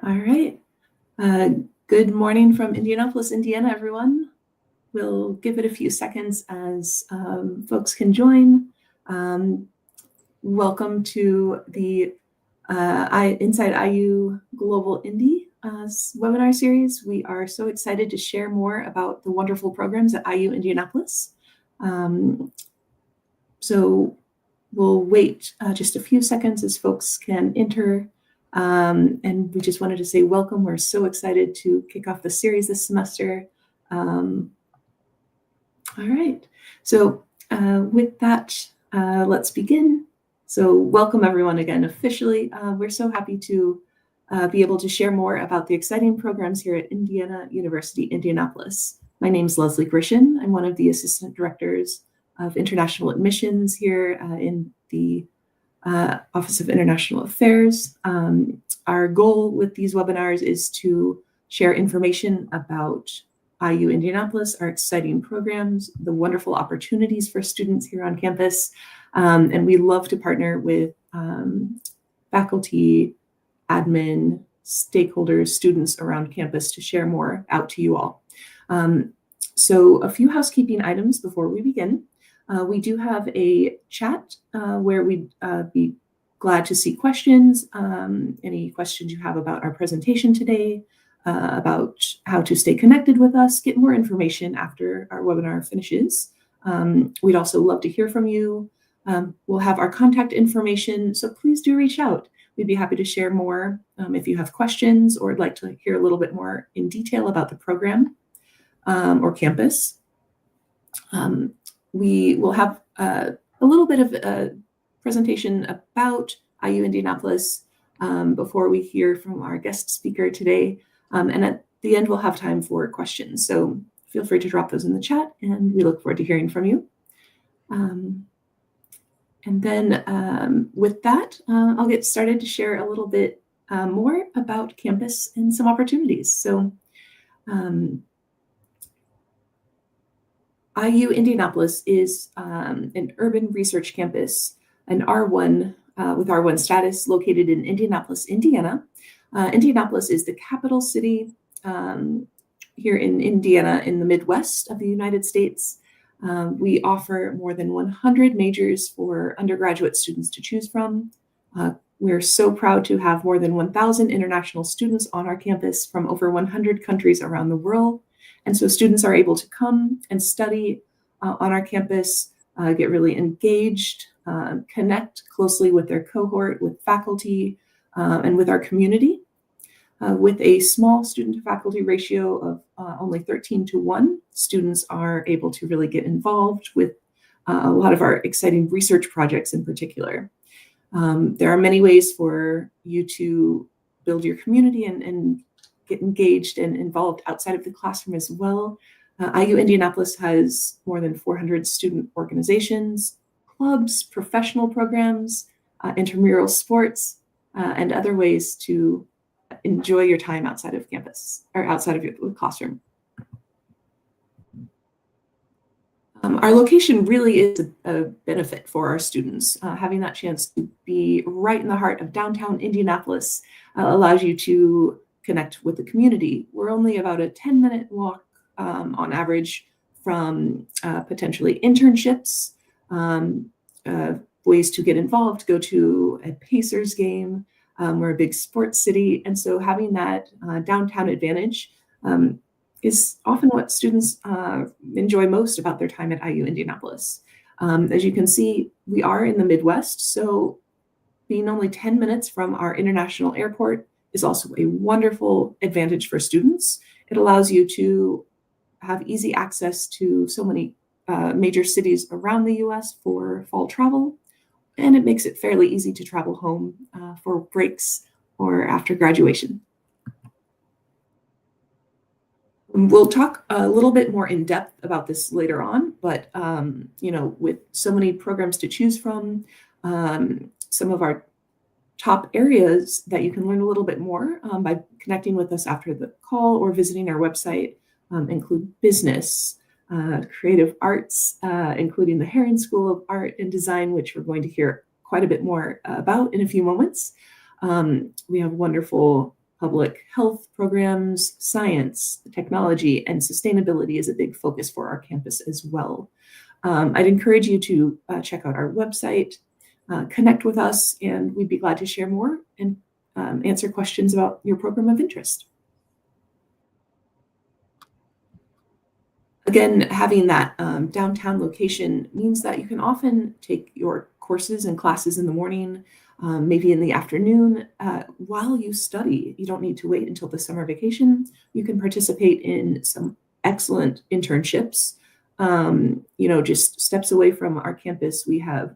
All right. Good morning from Indianapolis, Indiana, everyone. We'll give it a few seconds as folks can join. Welcome to the Inside IU Global Indy webinar series. We are so excited to share more about the wonderful programs at IU Indianapolis. So we'll wait just a few seconds as folks can enter. And we just wanted to say welcome. We're so excited to kick off the series this semester. All right. So with that, let's begin. So welcome everyone again officially. We're so happy to be able to share more about the exciting programs here at Indiana University Indianapolis. My name is Leslie Grishin. I'm one of the assistant directors of international admissions here in the Office of International Affairs. Our goal with these webinars is to share information about IU Indianapolis, our exciting programs, the wonderful opportunities for students here on campus, and we love to partner with faculty, admin, stakeholders, students around campus to share more out to you all. So a few housekeeping items before we begin. We do have a chat where we'd be glad to see questions, any questions you have about our presentation today, about how to stay connected with us, get more information after our webinar finishes. We'd also love to hear from you. We'll have our contact information, so please do reach out. We'd be happy to share more if you have questions or would like to hear a little bit more in detail about the program or campus. We will have a little bit of a presentation about IU Indianapolis before we hear from our guest speaker today. And at the end, we'll have time for questions. So feel free to drop those in the chat, and we look forward to hearing from you. And then with that, I'll get started to share a little bit more about campus and some opportunities. So IU Indianapolis is an urban research campus, an R1 with R1 status, located in Indianapolis, Indiana. Indianapolis is the capital city here in Indiana in the Midwest of the United States. We offer more than 100 majors for undergraduate students to choose from. We're so proud to have more than 1,000 international students on our campus from over 100 countries around the world. And so students are able to come and study on our campus, get really engaged, connect closely with their cohort, with faculty, and with our community. With a small student-to-faculty ratio of only 13:1, students are able to really get involved with a lot of our exciting research projects in particular. There are many ways for you to build your community and get engaged and involved outside of the classroom as well. IU Indianapolis has more than 400 student organizations, clubs, professional programs, intramural sports, and other ways to enjoy your time outside of campus or outside of your classroom. Our location really is a benefit for our students. Having that chance to be right in the heart of downtown Indianapolis allows you to connect with the community. We're only about a 10-minute walk on average from potentially internships, ways to get involved, go to a Pacers game. We're a big sports city, and so having that downtown advantage is often what students enjoy most about their time at IU Indianapolis. As you can see, we are in the Midwest, so being only 10 minutes from our international airport is also a wonderful advantage for students. It allows you to have easy access to so many major cities around the US for fall travel, and it makes it fairly easy to travel home for breaks or after graduation. We'll talk a little bit more in depth about this later on, but with so many programs to choose from, some of our top areas that you can learn a little bit more by connecting with us after the call or visiting our website include business, creative arts, including the Herron School of Art and Design, which we're going to hear quite a bit more about in a few moments. We have wonderful public health programs, science, technology, and sustainability is a big focus for our campus as well. I'd encourage you to check out our website, connect with us, and we'd be glad to share more and answer questions about your program of interest. Again, having that downtown location means that you can often take your courses and classes in the morning, maybe in the afternoon, while you study. You don't need to wait until the summer vacation. You can participate in some excellent internships. Just steps away from our campus, we have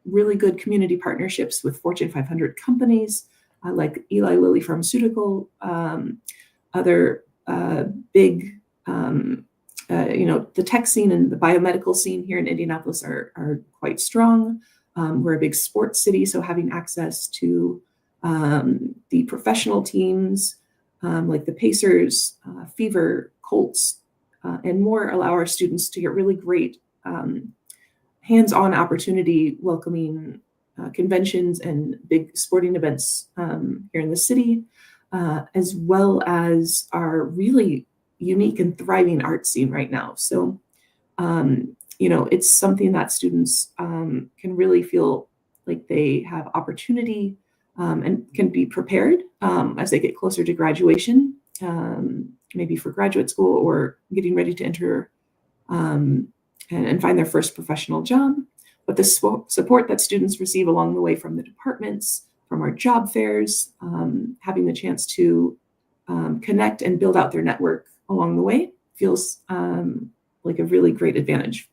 really good community partnerships with Fortune 500 companies like Eli Lilly Pharmaceutical, other big the tech scene and the biomedical scene here in Indianapolis are quite strong. We're a big sports city, so having access to the professional teams like the Pacers, Fever, Colts, and more allow our students to get really great hands-on opportunity welcoming conventions and big sporting events here in the city, as well as our really unique and thriving art scene right now. So, it's something that students can really feel like they have opportunity and can be prepared as they get closer to graduation, maybe for graduate school or getting ready to enter and find their first professional job. But the support that students receive along the way from the departments, from our job fairs, having the chance to connect and build out their network along the way feels like a really great advantage.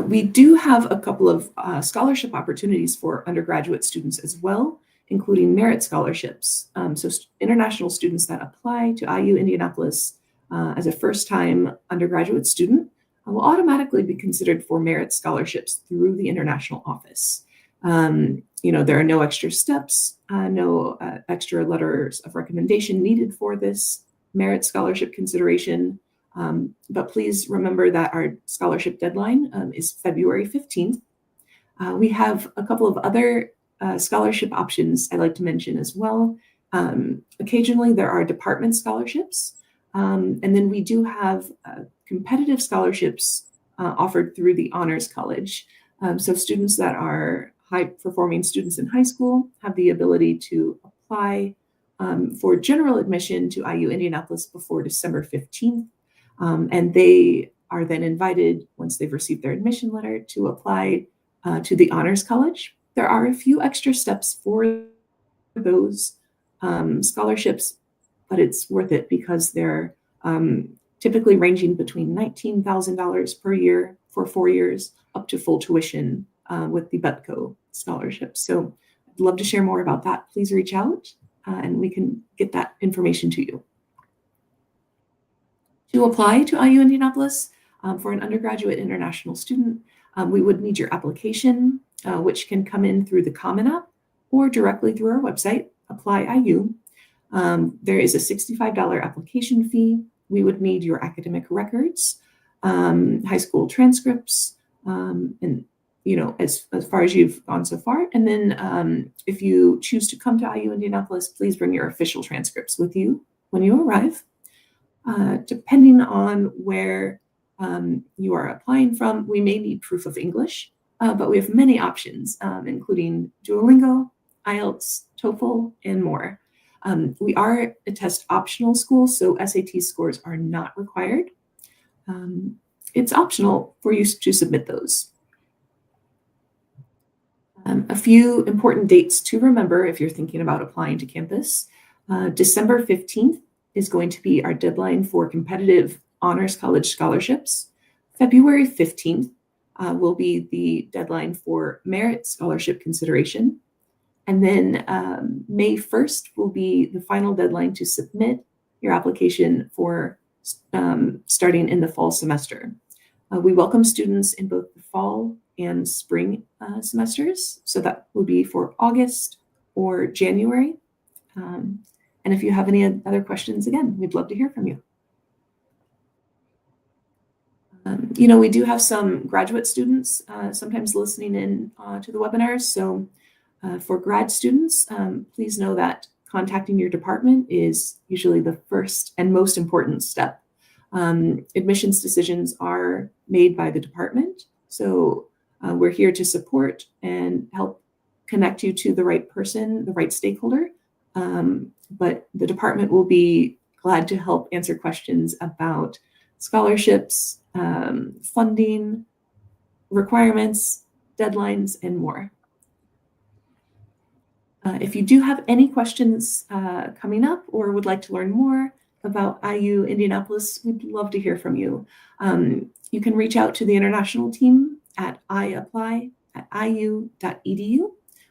We do have a couple of scholarship opportunities for undergraduate students as well, including merit scholarships. So international students that apply to IU Indianapolis as a first-time undergraduate student will automatically be considered for merit scholarships through the international office. There are no extra steps, no extra letters of recommendation needed for this merit scholarship consideration. But please remember that our scholarship deadline is February 15th. We have a couple of other scholarship options I'd like to mention as well. Occasionally there are department scholarships, and then we do have competitive scholarships offered through the Honors College. So students that are high-performing students in high school have the ability to apply for general admission to IU Indianapolis before December 15th. And they are then invited, once they've received their admission letter, to apply to the Honors College. There are a few extra steps for those scholarships, but it's worth it because they're typically ranging between $19,000 per year for 4 years up to full tuition with the BEPCO scholarship. So I'd love to share more about that. Please reach out and we can get that information to you. To apply to IU Indianapolis for an undergraduate international student, we would need your application, which can come in through the Common App or directly through our website, Apply IU. There is a $65 application fee. We would need your academic records, high school transcripts, and as far as you've gone so far. And then if you choose to come to IU Indianapolis, please bring your official transcripts with you when you arrive. Depending on where you are applying from, we may need proof of English, but we have many options, including Duolingo, IELTS, TOEFL, and more. We are a test optional school, so SAT scores are not required. It's optional for you to submit those. A few important dates to remember if you're thinking about applying to campus. December 15th is going to be our deadline for competitive Honors College scholarships. February 15th will be the deadline for merit scholarship consideration. And then May 1st will be the final deadline to submit your application for starting in the fall semester. We welcome students in both the fall and spring semesters. So that would be for August or January. And if you have any other questions, again, we'd love to hear from you. We do have some graduate students sometimes listening in to the webinars. So For grad students, please know that contacting your department is usually the first and most important step. Admissions decisions are made by the department, so we're here to support and help connect you to the right person, the right stakeholder, but the department will be glad to help answer questions about scholarships, funding, requirements, deadlines, and more. If you do have any questions coming up or would like to learn more about IU Indianapolis, we'd love to hear from you. You can reach out to the international team at iapply@iu.edu,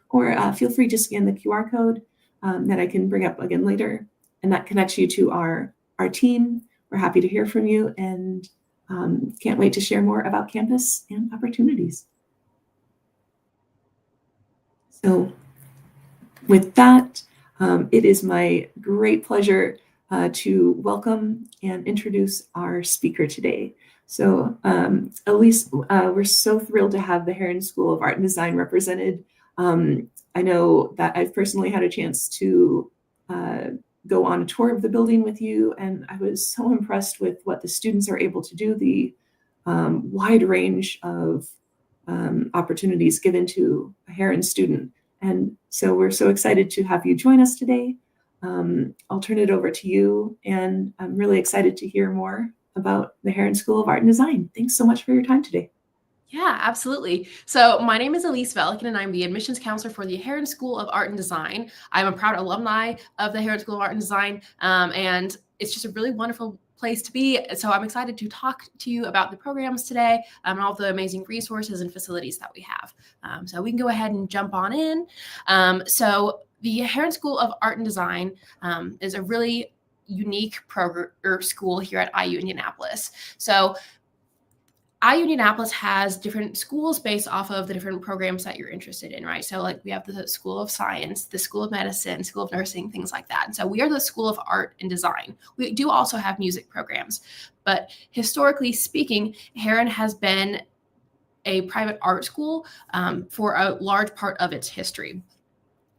or feel free to scan the QR code that I can bring up again later, and that connects you to our team. We're happy to hear from you, and can't wait to share more about campus and opportunities. So with that, it is my great pleasure to welcome and introduce our speaker today. So Elise, we're so thrilled to have the Herron School of Art and Design represented. I know that I've personally had a chance to go on a tour of the building with you, and I was so impressed with what the students are able to do, the wide range of opportunities given to a Herron student. And so we're so excited to have you join us today. I'll turn it over to you, and I'm really excited to hear more about the Herron School of Art and Design. Thanks so much for your time today. Yeah, absolutely. So my name is Elise Velikan, and I'm the admissions counselor for the Herron School of Art and Design. I'm a proud alumni of the Herron School of Art and Design, and it's just a really wonderful place to be. So I'm excited to talk to you about the programs today and all the amazing resources and facilities that we have. So we can go ahead and jump on in. So the Herron School of Art and Design is a really unique program or school here at IU Indianapolis. So IU Indianapolis has different schools based off of the different programs that you're interested in, right? So like we have the School of Science, the School of Medicine, School of Nursing, things like that. And so we are the School of Art and Design. We do also have music programs, but historically speaking, Herron has been a private art school for a large part of its history.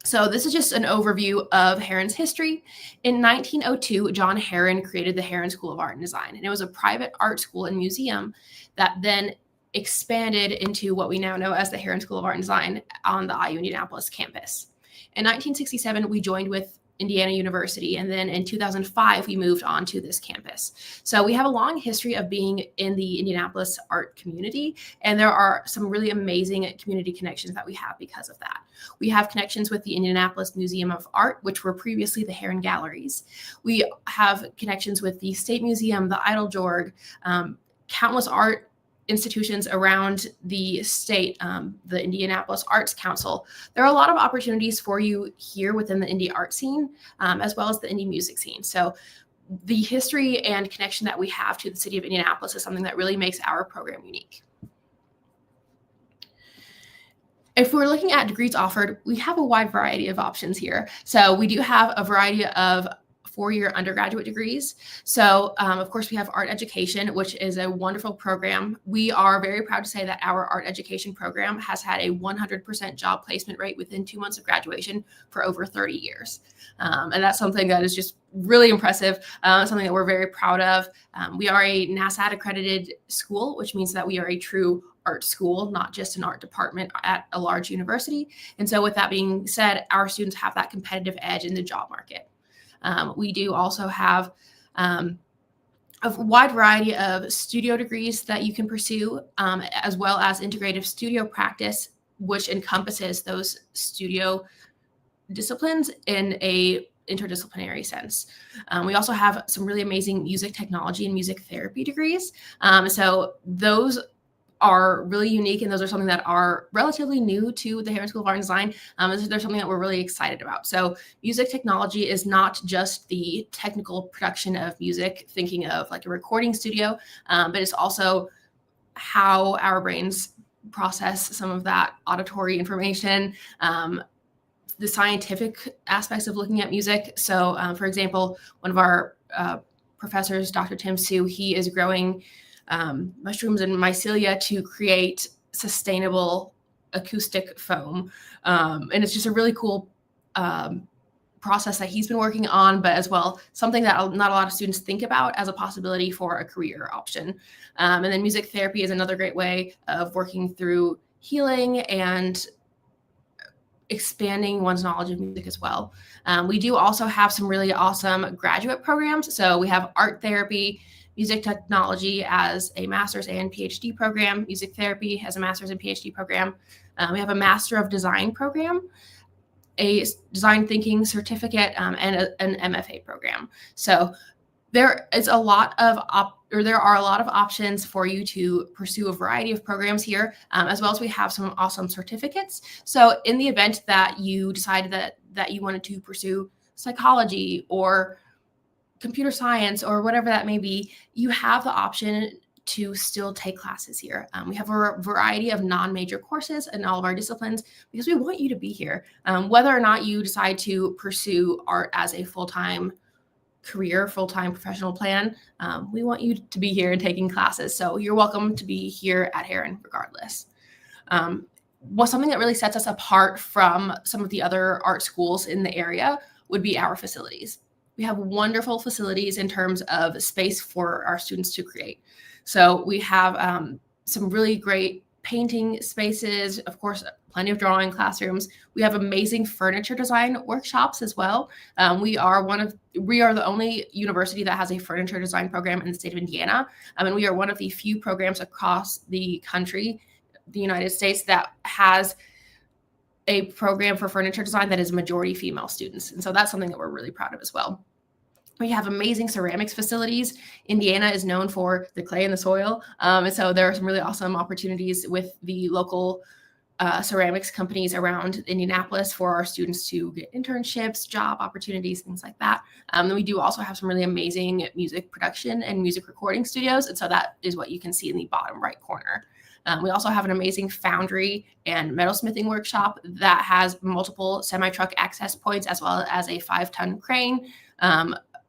So this is just an overview of Herron's history. In 1902, John Herron created the Herron School of Art and Design, and it was a private art school and museum that then expanded into what we now know as the Herron School of Art and Design on the IU Indianapolis campus. In 1967, we joined with Indiana University, and then in 2005, we moved on to this campus. So we have a long history of being in the Indianapolis art community, and there are some really amazing community connections that we have because of that. We have connections with the Indianapolis Museum of Art, which were previously the Herron Galleries. We have connections with the State Museum, the Eiteljorg, countless art institutions around the state, the Indianapolis Arts Council. There are a lot of opportunities for you here within the indie art scene, as well as the indie music scene. So the history and connection that we have to the city of Indianapolis is something that really makes our program unique. If we're looking at degrees offered, we have a wide variety of options here. So we do have a variety of four-year undergraduate degrees. So of course we have art education, which is a wonderful program. We are very proud to say that our art education program has had a 100% job placement rate within 2 months of graduation for over 30 years. And that's something that is just really impressive, something that we're very proud of. We are a NASAD accredited school, which means that we are a true art school, not just an art department at a large university. And so with that being said, our students have that competitive edge in the job market. We do also have a wide variety of studio degrees that you can pursue, as well as integrative studio practice, which encompasses those studio disciplines in a interdisciplinary sense. We also have some really amazing music technology and music therapy degrees. So those are really unique, and those are something that are relatively new to the Herron School of Art and Design. There's something that we're really excited about. So music technology is not just the technical production of music, thinking of like a recording studio, but it's also how our brains process some of that auditory information, the scientific aspects of looking at music. So for example, one of our professors, Dr. Tim Su, he is growing mushrooms and mycelia to create sustainable acoustic foam. And it's just a really cool process that he's been working on, but as well, something that not a lot of students think about as a possibility for a career option. And then music therapy is another great way of working through healing and expanding one's knowledge of music as well. We do also have some really awesome graduate programs. So we have art therapy, music technology as a master's and PhD program, music therapy as a master's and PhD program. We have a Master of Design program, a design thinking certificate, and an MFA program. So there are a lot of options for you to pursue a variety of programs here, as well as we have some awesome certificates. So in the event that you decide that you wanted to pursue psychology or computer science or whatever that may be, you have the option to still take classes here. We have a variety of non-major courses in all of our disciplines because we want you to be here. Whether or not you decide to pursue art as a full-time career, full-time professional plan, we want you to be here and taking classes. So you're welcome to be here at Herron regardless. Something that really sets us apart from some of the other art schools in the area would be our facilities. We have wonderful facilities in terms of space for our students to create. So we have some really great painting spaces, of course, plenty of drawing classrooms. We have amazing furniture design workshops as well. We are the only university that has a furniture design program in the state of Indiana. And we are one of the few programs across the country, the United States, that has a program for furniture design that is majority female students. And so that's something that we're really proud of as well. We have amazing ceramics facilities. Indiana is known for the clay and the soil. And so there are some really awesome opportunities with the local ceramics companies around Indianapolis for our students to get internships, job opportunities, things like that. And we do also have some really amazing music production and music recording studios. And so that is what you can see in the bottom right corner. We also have an amazing foundry and metalsmithing workshop that has multiple semi-truck access points as well as a 5-ton crane,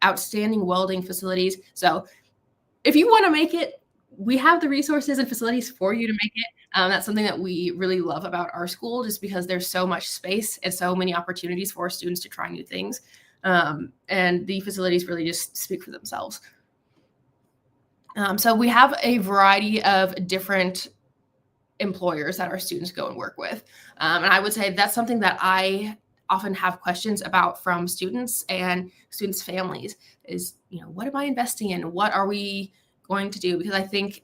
outstanding welding facilities. So if you want to make it, we have the resources and facilities for you to make it. That's something that we really love about our school, just because there's so much space and so many opportunities for students to try new things. And the facilities really just speak for themselves. So we have a variety of different employers that our students go and work with. And I would say that's something that I often have questions about from students and students' families is, what am I investing in? What are we going to do? Because I think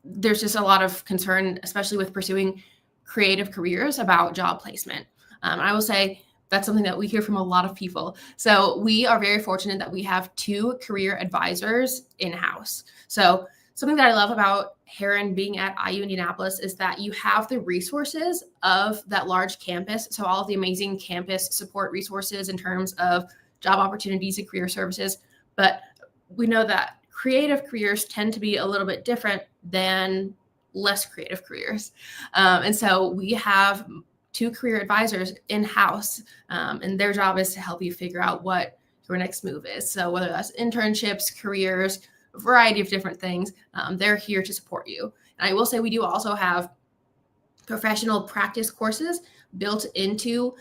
there's just a lot of concern, especially with pursuing creative careers, about job placement. I will say that's something that we hear from a lot of people. So we are very fortunate that we have 2 career advisors in-house. So something that I love about Herron being at IU Indianapolis is that you have the resources of that large campus. So all of the amazing campus support resources in terms of job opportunities and career services. But we know that creative careers tend to be a little bit different than less creative careers. And so we have 2 career advisors in-house, and their job is to help you figure out what your next move is. So whether that's internships, careers, a variety of different things, they're here to support you. And I will say we do also have professional practice courses built into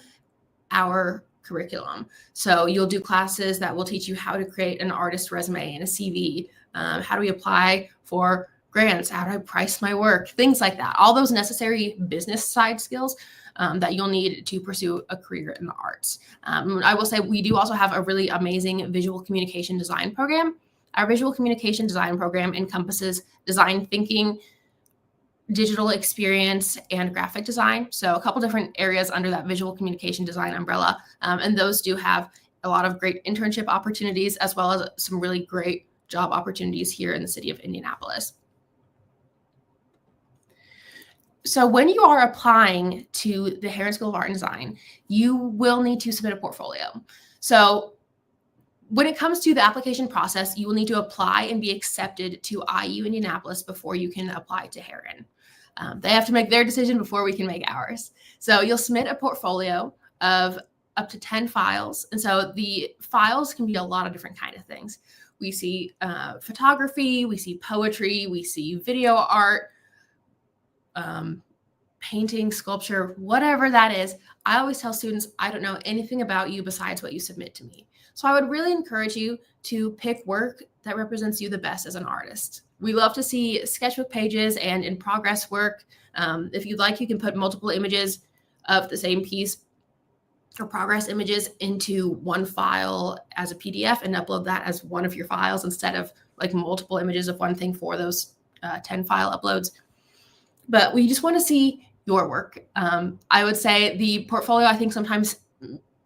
our curriculum. So you'll do classes that will teach you how to create an artist resume and a CV, how do we apply for grants, how do I price my work, things like that. All those necessary business side skills that you'll need to pursue a career in the arts. I will say we do also have a really amazing visual communication design program. Our visual communication design program encompasses design thinking, digital experience, and graphic design. So a couple different areas under that visual communication design umbrella. And those do have a lot of great internship opportunities, as well as some really great job opportunities here in the city of Indianapolis. So when you are applying to the Herron School of Art and Design, you will need to submit a portfolio. So when it comes to the application process, you will need to apply and be accepted to IU Indianapolis before you can apply to Herron. They have to make their decision before we can make ours. So you'll submit a portfolio of up to 10 files. And so the files can be a lot of different kind of things. We see photography, we see poetry, we see video art, painting, sculpture, whatever that is, I always tell students, I don't know anything about you besides what you submit to me. So I would really encourage you to pick work that represents you the best as an artist. We love to see sketchbook pages and in progress work. If you'd like, you can put multiple images of the same piece or progress images into one file as a PDF and upload that as one of your files instead of like multiple images of one thing for those 10 file uploads. But we just want to see your work. I would say the portfolio, I think, sometimes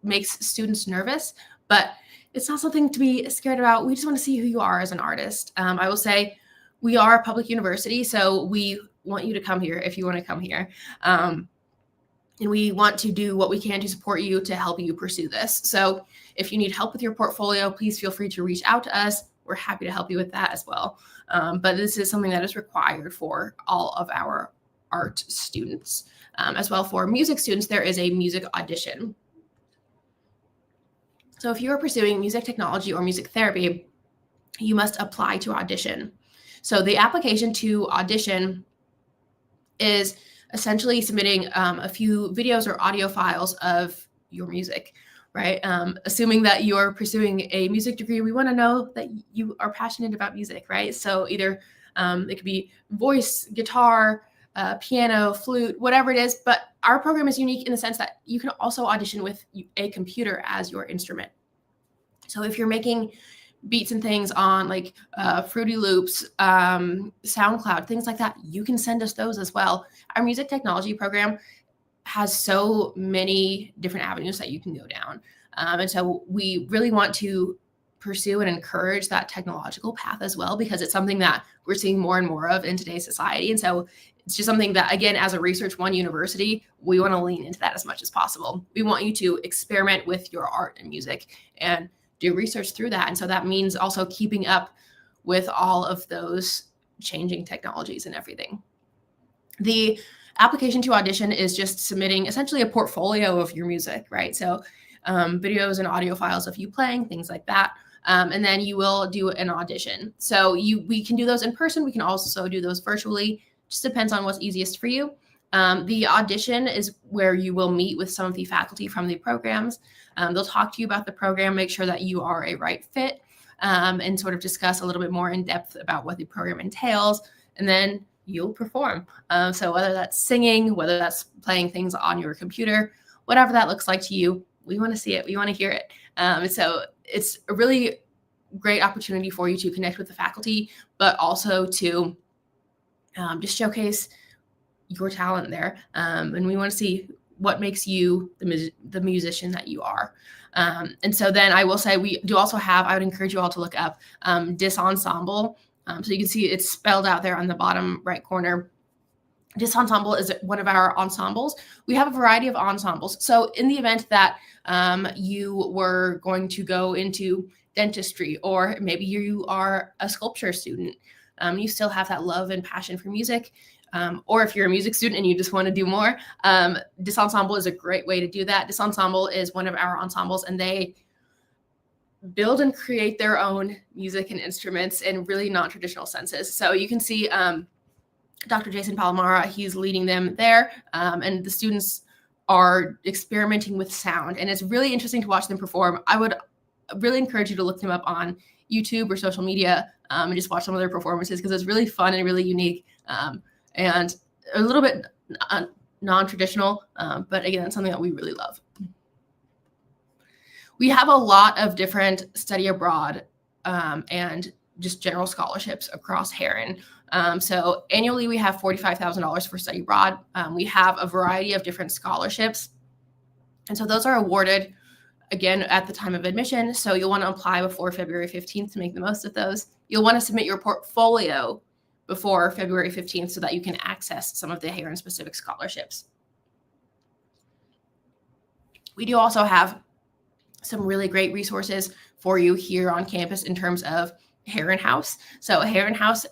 makes students nervous, but it's not something to be scared about. We just want to see who you are as an artist. I will say we are a public university, so we want you to come here if you want to come here. And we want to do what we can to support you to help you pursue this. So if you need help with your portfolio, please feel free to reach out to us. We're happy to help you with that as well. But this is something that is required for all of our art students. As well, for music students, there is a music audition. So if you are pursuing music technology or music therapy, you must apply to audition. So the application to audition is essentially submitting a few videos or audio files of your music, right? Assuming that you're pursuing a music degree, we want to know that you are passionate about music, right? So either it could be voice, guitar, piano, flute, whatever it is. But our program is unique in the sense that you can also audition with a computer as your instrument. So if you're making beats and things on like Fruity Loops, SoundCloud, things like that, you can send us those as well. Our music technology program has so many different avenues that you can go down. And so we really want to pursue and encourage that technological path as well, because it's something that we're seeing more and more of in today's society. And so it's just something that, again, as a Research One university, we want to lean into that as much as possible. We want you to experiment with your art and music and do research through that. And so that means also keeping up with all of those changing technologies and everything. The application to audition is just submitting essentially a portfolio of your music, right? So videos and audio files of you playing, things like that. And then you will do an audition. So we can do those in person. We can also do those virtually. Just depends on what's easiest for you. The audition is where you will meet with some of the faculty from the programs. They'll talk to you about the program, make sure that you are a right fit, and sort of discuss a little bit more in depth about what the program entails. And then you'll perform. So whether that's singing, whether that's playing things on your computer, whatever that looks like to you, we want to see it. We want to hear it. So it's a really great opportunity for you to connect with the faculty, but also to just showcase your talent there. And we want to see what makes you the musician that you are. And so then I will say we do also have, I would encourage you all to look up Dis Ensemble. So you can see it's spelled out there on the bottom right corner. Dis Ensemble is one of our ensembles. We have a variety of ensembles. So in the event that you were going to go into dentistry, or maybe you are a sculpture student, you still have that love and passion for music, or if you're a music student and you just want to do more, Dis Ensemble is a great way to do that. Dis Ensemble is one of our ensembles, and they build and create their own music and instruments in really non-traditional senses. So you can see Dr. Jason Palomara, he's leading them there, and the students are experimenting with sound, and it's really interesting to watch them perform. I would really encourage you to look them up on YouTube or social media and just watch some of their performances, because it's really fun and really unique and a little bit non-traditional, but again, it's something that we really love. We have a lot of different study abroad and just general scholarships across Herron. So annually we have $45,000 for study abroad. We have a variety of different scholarships. And so those are awarded again at the time of admission. So you'll want to apply before February 15th to make the most of those. You'll want to submit your portfolio before February 15th so that you can access some of the Herron specific scholarships. We do also have some really great resources for you here on campus in terms of Herron House. So Herron House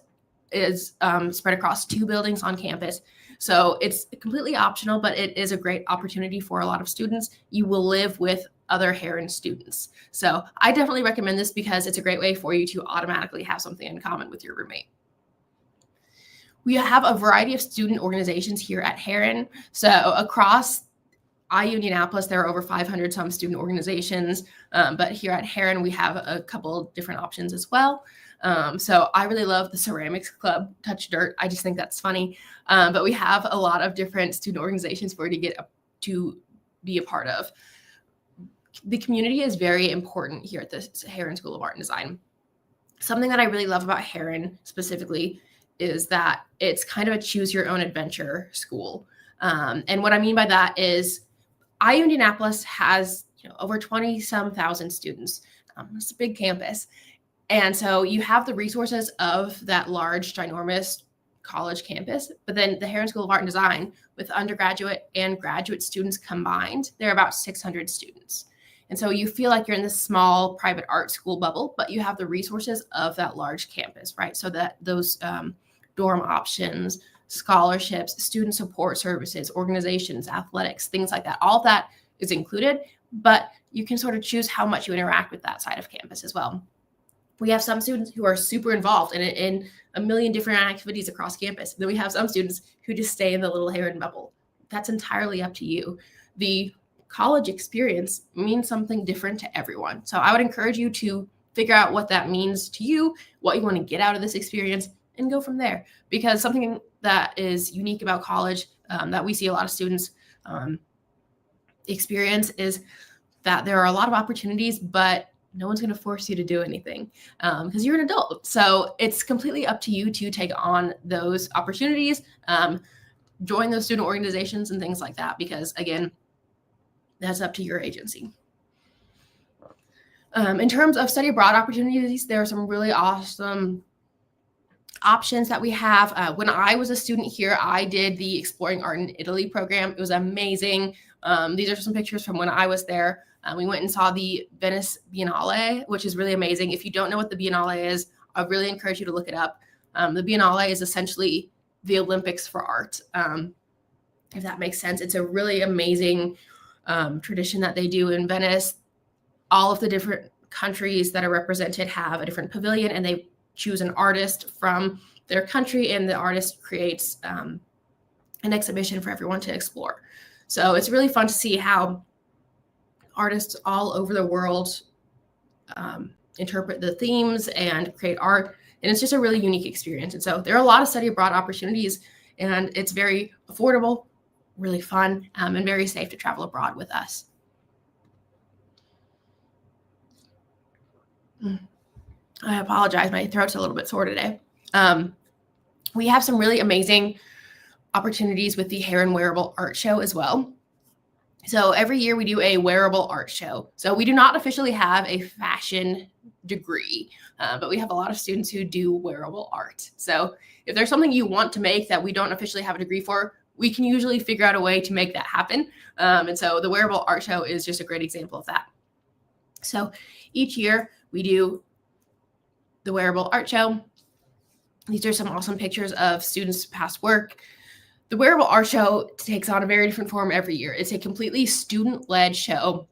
is spread across 2 buildings on campus. So it's completely optional, but it is a great opportunity for a lot of students. You will live with other Herron students. So I definitely recommend this because it's a great way for you to automatically have something in common with your roommate. We have a variety of student organizations here at Herron. So across IU Indianapolis, there are over 500 some student organizations, but here at Herron, we have a couple different options as well. So I really love the ceramics club, Touch Dirt. I just think that's funny. But we have a lot of different student organizations for you to get to be a part of. The community is very important here at the Herron School of Art and Design. Something that I really love about Herron specifically is that it's kind of a choose your own adventure school. And what I mean by that is IU Indianapolis has over 20-some thousand students. It's a big campus. And so you have the resources of that large, ginormous college campus, but then the Herron School of Art and Design with undergraduate and graduate students combined, there are about 600 students. And so you feel like you're in this small private art school bubble, but you have the resources of that large campus, right? So that those dorm options, scholarships, student support services, organizations, athletics, things like that, all of that is included, but you can sort of choose how much you interact with that side of campus as well. We have some students who are super involved in a million different activities across campus. Then we have some students who just stay in the little Herron bubble. That's entirely up to you. The college experience means something different to everyone. So I would encourage you to figure out what that means to you, what you want to get out of this experience, and go from there. Because something that is unique about college that we see a lot of students experience is that there are a lot of opportunities, but no one's going to force you to do anything because you're an adult. So it's completely up to you to take on those opportunities, join those student organizations and things like that, because again, that's up to your agency. In terms of study abroad opportunities, there are some really awesome options that we have. When I was a student here, I did the Exploring Art in Italy program. It was amazing. These are some pictures from when I was there. We went and saw the Venice Biennale, which is really amazing. If you don't know what the Biennale is, I really encourage you to look it up. The Biennale is essentially the Olympics for art, if that makes sense. It's a really amazing tradition that they do in Venice. All of the different countries that are represented have a different pavilion, and they choose an artist from their country, and the artist creates an exhibition for everyone to explore. So it's really fun to see how artists all over the world interpret the themes and create art. And it's just a really unique experience. And so there are a lot of study abroad opportunities, and it's very affordable, really fun, and very safe to travel abroad with us. I apologize. My throat's a little bit sore today. We have some really amazing opportunities with the Herron Wearable Art Show as well. So every year we do a wearable art show. So we do not officially have a fashion degree, but we have a lot of students who do wearable art. So if there's something you want to make that we don't officially have a degree for, we can usually figure out a way to make that happen. And so the wearable art show is just a great example of that. So each year we do the wearable art show. These are some awesome pictures of students' past work. The wearable art show takes on a very different form every year. It's a completely student-led show,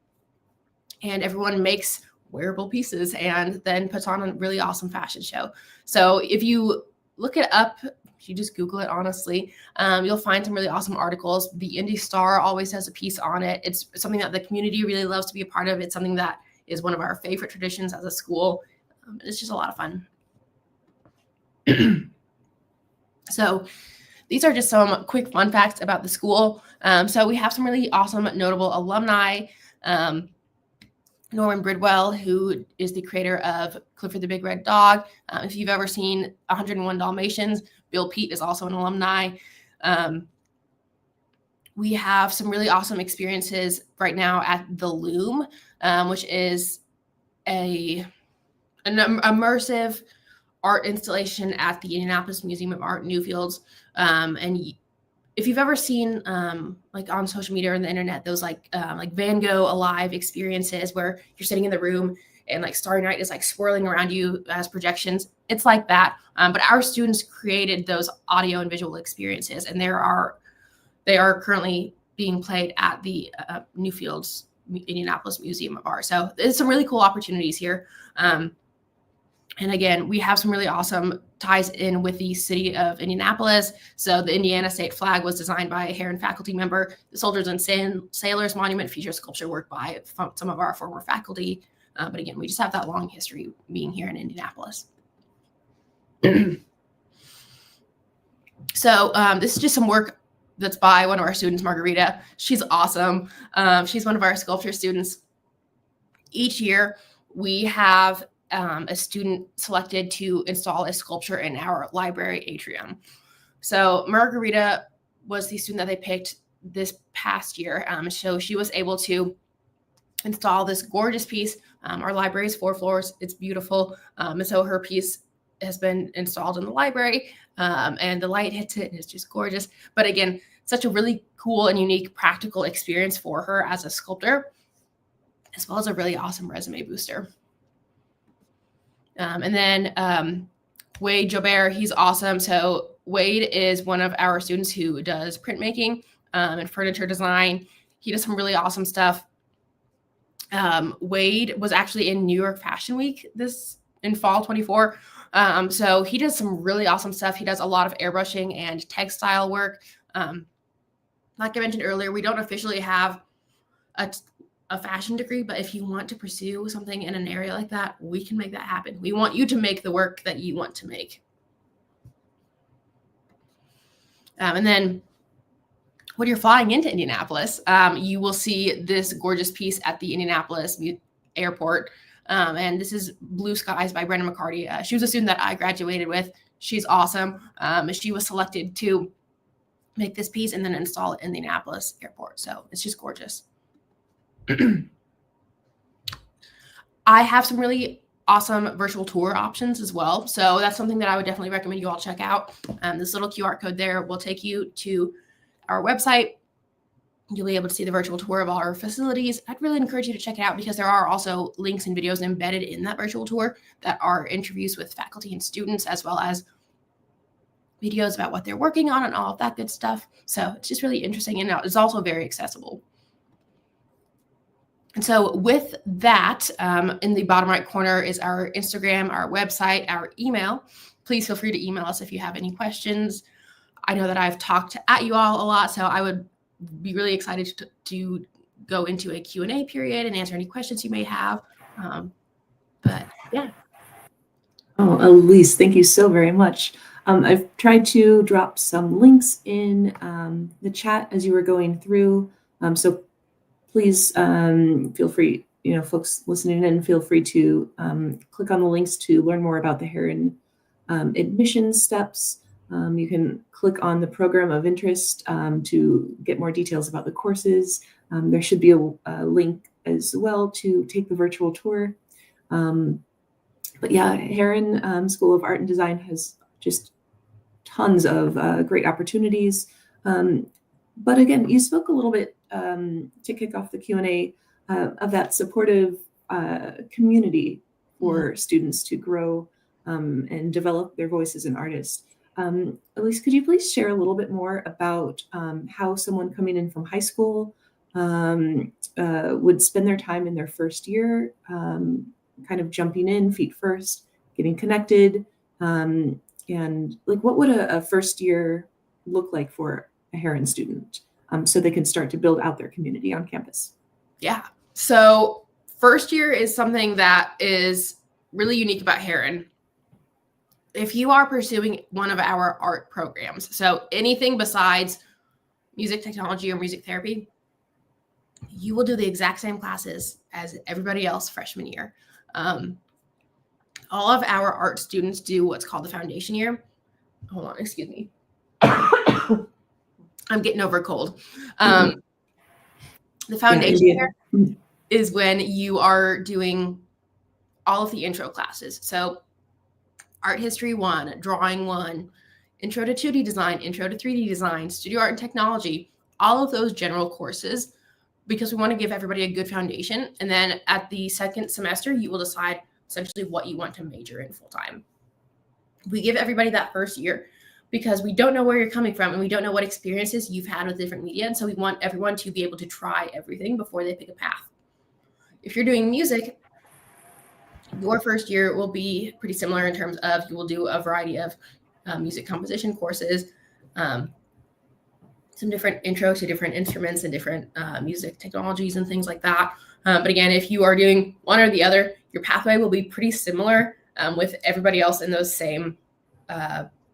and everyone makes wearable pieces and then puts on a really awesome fashion show. So if you look it up, if you just Google it, honestly, you'll find some really awesome articles. The Indy Star always has a piece on it. It's something that the community really loves to be a part of. It's something that is one of our favorite traditions as a school. It's just a lot of fun. So these are just some quick fun facts about the school. So we have some really awesome, notable alumni. Norman Bridwell, who is the creator of Clifford the Big Red Dog. If you've ever seen 101 Dalmatians, Bill Peet is also an alumni. We have some really awesome experiences right now at the Loom, which is an immersive art installation at the Indianapolis Museum of Art, Newfields. And if you've ever seen like on social media or on the internet, those like Van Gogh Alive experiences where you're sitting in the room and like Starry Night is like swirling around you as projections, it's like that. But our students created those audio and visual experiences, and they are currently being played at the Newfields Indianapolis Museum of Art. So there's some really cool opportunities here. And again, we have some really awesome ties in with the city of Indianapolis. So the Indiana state flag was designed by a Herron faculty member. The Soldiers and Sailors Monument features sculpture work by some of our former faculty. But again, we just have that long history being here in Indianapolis. So this is just some work that's by one of our students, Margarita. She's awesome. She's one of our sculpture students. Each year, we have a student selected to install a sculpture in our library atrium. So Margarita was the student that they picked this past year. So she was able to install this gorgeous piece. Our library is 4 floors. It's beautiful. And so her piece has been installed in the library, and the light hits it and it's just gorgeous. But again, such a really cool and unique practical experience for her as a sculptor, as well as a really awesome resume booster. And then Wade Jobert, he's awesome. So Wade is one of our students who does printmaking and furniture design. He does some really awesome stuff. Wade was actually in New York Fashion Week in fall 24. So he does some really awesome stuff. He does a lot of airbrushing and textile work. Like I mentioned earlier, we don't officially have a fashion degree, but if you want to pursue something in an area like that, we can make that happen. We want you to make the work that you want to make. And then when you're flying into Indianapolis, you will see this gorgeous piece at the Indianapolis airport. And this is Blue Skies by Brenda McCarty. She was a student that I graduated with. She's awesome. She was selected to make this piece and then install it in the Indianapolis airport. So it's just gorgeous. I have some really awesome virtual tour options as well. So that's something that I would definitely recommend you all check out. This little QR code there will take you to our website. You'll be able to see the virtual tour of all our facilities. I'd really encourage you to check it out because there are also links and videos embedded in that virtual tour that are interviews with faculty and students, as well as videos about what they're working on and all of that good stuff. So it's just really interesting, and it's also very accessible. And so with that, in the bottom right corner is our Instagram, our website, our email. Please feel free to email us if you have any questions. I know that I've talked at you all a lot, so I would be really excited to go into a Q&A period and answer any questions you may have. But yeah. Oh, Elise, thank you so very much. I've tried to drop some links in the chat as you were going through. So please feel free, folks listening in, feel free to click on the links to learn more about the Herron admissions steps. You can click on the program of interest to get more details about the courses. There should be a link as well to take the virtual tour. But yeah, Herron School of Art and Design has just tons of great opportunities. But again, you spoke a little bit to kick off the Q&A of that supportive community for students to grow and develop their voice as an artist. Elise, could you please share a little bit more about how someone coming in from high school would spend their time in their first year, kind of jumping in feet first, getting connected, and like what would a first year look like for a Herron student so they can start to build out their community on campus? Yeah. So first year is something that is really unique about Herron. If you are pursuing one of our art programs, so anything besides music technology or music therapy, you will do the exact same classes as everybody else freshman year. All of our art students do what's called the foundation year. Hold on, excuse me. I'm getting over a cold. The foundation year is when you are doing all of the intro classes. So Art History 1, Drawing 1, Intro to 2D Design, Intro to 3D Design, Studio Art and Technology, all of those general courses, because we want to give everybody a good foundation. And then at the second semester, you will decide essentially what you want to major in full time. We give everybody that first year because we don't know where you're coming from and we don't know what experiences you've had with different media. And so we want everyone to be able to try everything before they pick a path. If you're doing music, Your first year will be pretty similar in terms of you will do a variety of music composition courses, some different intro to different instruments and different music technologies and things like that. But again, if you are doing one or the other, your pathway will be pretty similar with everybody else in those same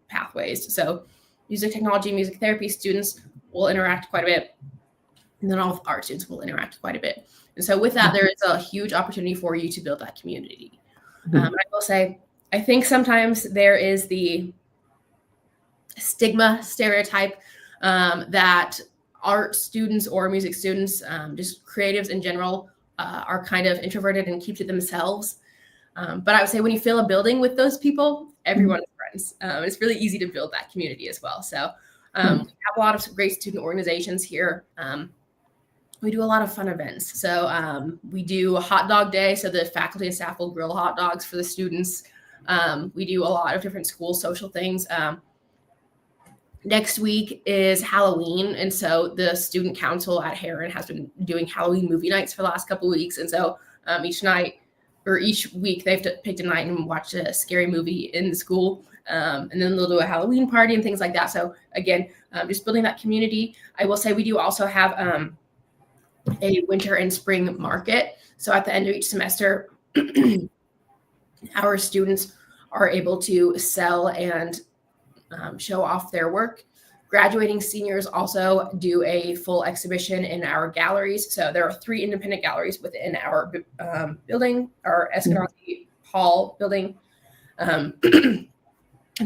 pathways. So music technology, music therapy students will interact quite a bit. And then all of art students will interact quite a bit. And so with that, there is a huge opportunity for you to build that community. I will say, I think sometimes there is the stigma stereotype that art students or music students, just creatives in general, are kind of introverted and keep to themselves. But I would say when you fill a building with those people, everyone is friends. It's really easy to build that community as well. So we have a lot of great student organizations here. We do a lot of fun events. So we do a hot dog day. So the faculty and staff will grill hot dogs for the students. We do a lot of different school social things. Next week is Halloween. And so the student council at Herron has been doing Halloween movie nights for the last couple of weeks. And so each week they've picked a night and watched a scary movie in the school. And then they'll do a Halloween party and things like that. So again, just building that community. I will say we do also have a winter and spring market. So at the end of each semester, our students are able to sell and show off their work. Graduating seniors also do a full exhibition in our galleries. So there are 3 independent galleries within our building, our Eskenazi Hall building. And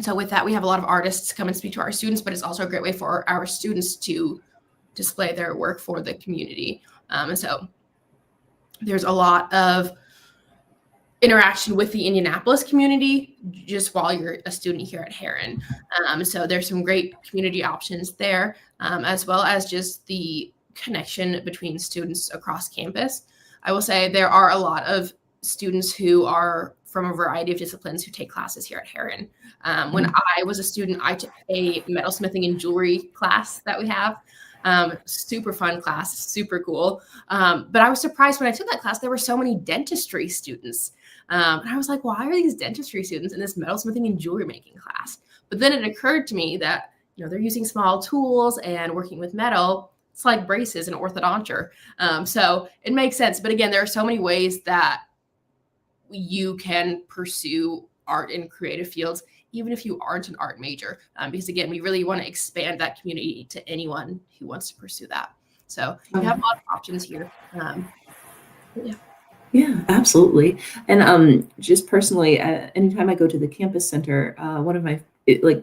so with that, we have a lot of artists come and speak to our students, but it's also a great way for our students to display their work for the community. And so there's a lot of interaction with the Indianapolis community just while you're a student here at Herron. So there's some great community options there, as well as just the connection between students across campus. I will say there are a lot of students who are from a variety of disciplines who take classes here at Herron. When I was a student, I took a metalsmithing and jewelry class that we have. Super fun class, super cool. But I was surprised when I took that class, there were so many dentistry students. And I was like, why are these dentistry students in this metalsmithing and jewelry making class? But then it occurred to me that, they're using small tools and working with metal. It's like braces and orthodonture. So it makes sense. But again, there are so many ways that you can pursue art in creative fields, even if you aren't an art major, because again, we really want to expand that community to anyone who wants to pursue that. So you have a lot of options here. Yeah, absolutely. And just personally, anytime I go to the campus center, one of my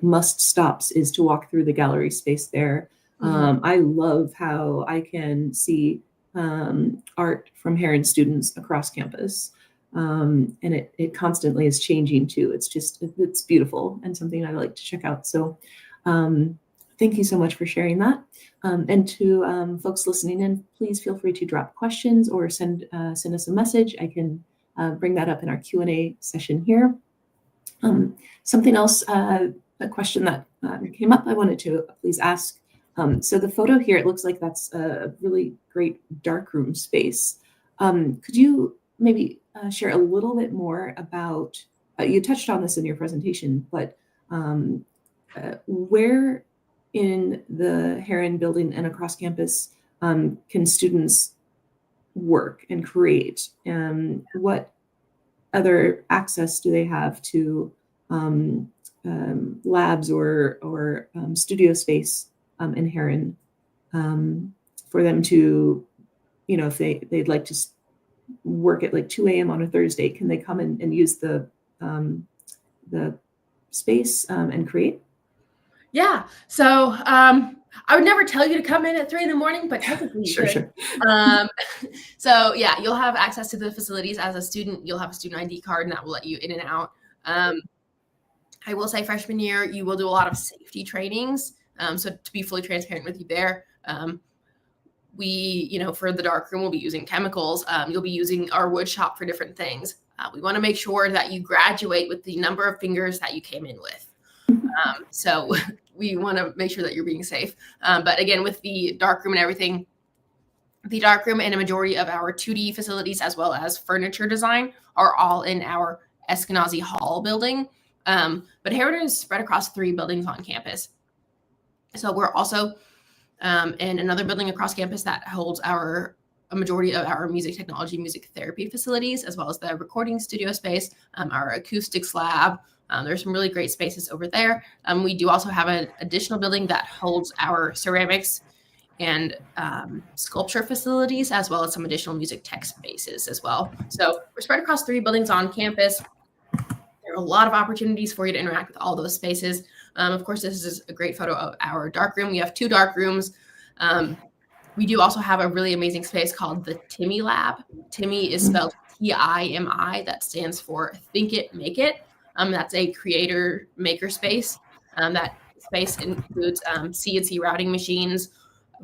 must stops is to walk through the gallery space there. I love how I can see art from Herron students across campus. And it constantly is changing too. It's beautiful and something I like to check out. So thank you so much for sharing that. And to folks listening in, please feel free to drop questions or send us a message. I can bring that up in our Q&A session here. Something else, a question that came up, I wanted to please ask. So the photo here, it looks like that's a really great darkroom space. Could you maybe share a little bit more about, you touched on this in your presentation, but where in the Herron building and across campus can students work and create? What other access do they have to labs or studio space in Herron for them to, if they'd like to work at like 2 a.m. on a Thursday, can they come and use the space and create? Yeah. So I would never tell you to come in at 3 a.m, but technically you could. Sure. So yeah, you'll have access to the facilities as a student. You'll have a student ID card and that will let you in and out. I will say freshman year, you will do a lot of safety trainings. So to be fully transparent with you there, we, for the darkroom, we'll be using chemicals. You'll be using our wood shop for different things. We want to make sure that you graduate with the number of fingers that you came in with. So we want to make sure that you're being safe. But again, with the darkroom and everything, The darkroom and a majority of our 2D facilities, as well as furniture design, are all in our Eskenazi Hall building. But Herron is spread across 3 buildings on campus. So we're also in another building across campus that holds a majority of our music technology, music therapy facilities, as well as the recording studio space, our acoustics lab. There's some really great spaces over there. We do also have an additional building that holds our ceramics and sculpture facilities, as well as some additional music tech spaces as well. So we're spread across 3 buildings on campus. There are a lot of opportunities for you to interact with all those spaces. Of course, this is a great photo of our dark room. We have 2 dark rooms. We do also have a really amazing space called the Timmy Lab. Timmy is spelled T-I-M-I. That stands for Think It, Make It. That's a creator maker space. That space includes CNC routing machines,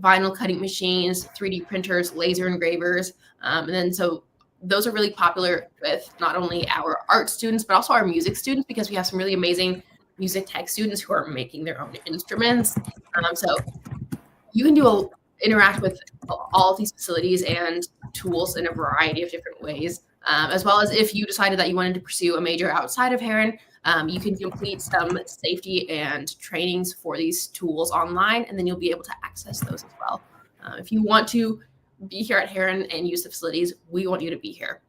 vinyl cutting machines, 3D printers, laser engravers. And then so those are really popular with not only our art students, but also our music students, because we have some really amazing music tech students who are making their own instruments. So you can interact with all of these facilities and tools in a variety of different ways, as well as if you decided that you wanted to pursue a major outside of Herron, you can complete some safety and trainings for these tools online, and then you'll be able to access those as well. If you want to be here at Herron and use the facilities, we want you to be here.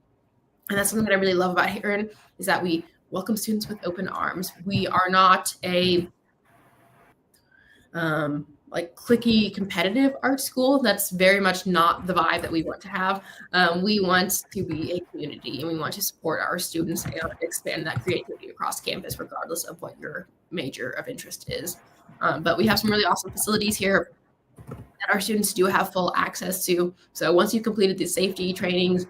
And that's something that I really love about Herron, is that we welcome students with open arms. We are not a like cliquey competitive art school. That's very much not the vibe that we want to have. We want to be a community, and we want to support our students and expand that creativity across campus, regardless of what your major of interest is. But we have some really awesome facilities here that our students do have full access to. So once you've completed the safety trainings,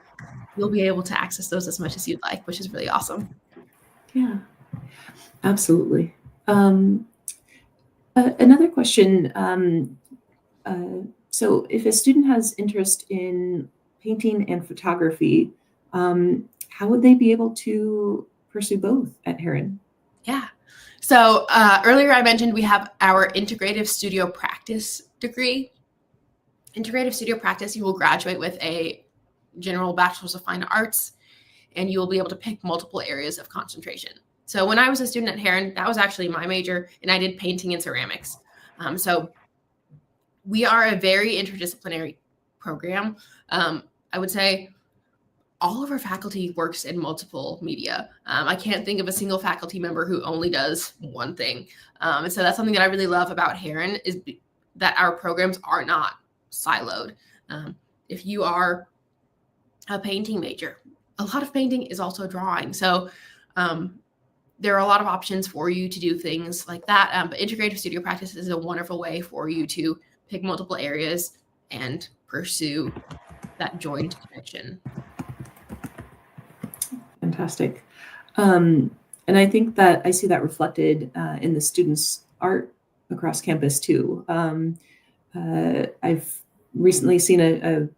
you'll be able to access those as much as you'd like, which is really awesome. Yeah, absolutely. Another question. So if a student has interest in painting and photography, how would they be able to pursue both at Herron? Yeah. So earlier I mentioned we have our integrative studio practice degree. Integrative studio practice, you will graduate with a general bachelor's of fine arts, and you will be able to pick multiple areas of concentration. So when I was a student at Herron, that was actually my major, and I did painting and ceramics. So we are a very interdisciplinary program. I would say all of our faculty works in multiple media. I can't think of a single faculty member who only does one thing. And so that's something that I really love about Herron, is that our programs are not siloed. If you are a painting major, a lot of painting is also drawing. So there are a lot of options for you to do things like that. But integrative studio practice is a wonderful way for you to pick multiple areas and pursue that joint connection. Fantastic. And I think that I see that reflected in the students' art across campus too. I've recently seen an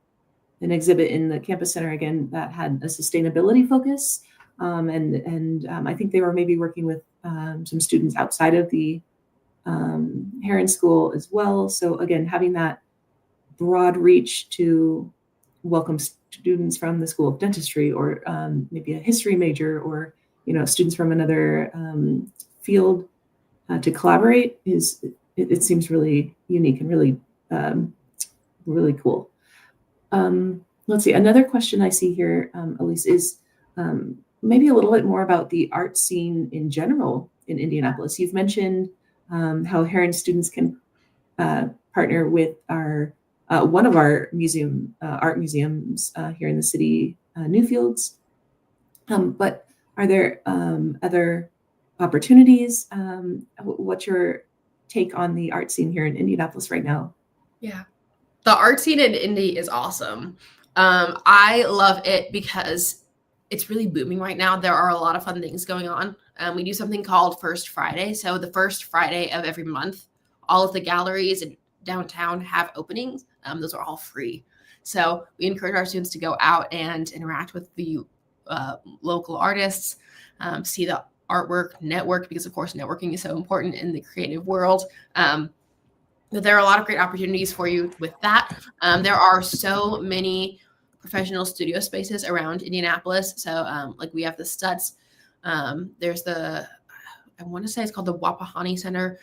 exhibit in the campus center again that had a sustainability focus. And I think they were maybe working with some students outside of the Herron School as well. So again, having that broad reach to welcome students from the School of Dentistry, or maybe a history major, or students from another field to collaborate it seems really unique and really really cool. Let's see. Another question I see here, Elise, is maybe a little bit more about the art scene in general in Indianapolis. You've mentioned how Herron students can partner with one of our art museums here in the city, Newfields. But are there other opportunities? What's your take on the art scene here in Indianapolis right now? Yeah, the art scene in Indy is awesome. I love it because it's really booming right now. There are a lot of fun things going on. We do something called First Friday. So the first Friday of every month, all of the galleries in downtown have openings. Those are all free. So we encourage our students to go out and interact with the local artists, see the artwork, network, because of course networking is so important in the creative world. there are a lot of great opportunities for you with that. There are so many professional studio spaces around Indianapolis. So like we have the Stutz. There's I want to say it's called the Wapahani Center.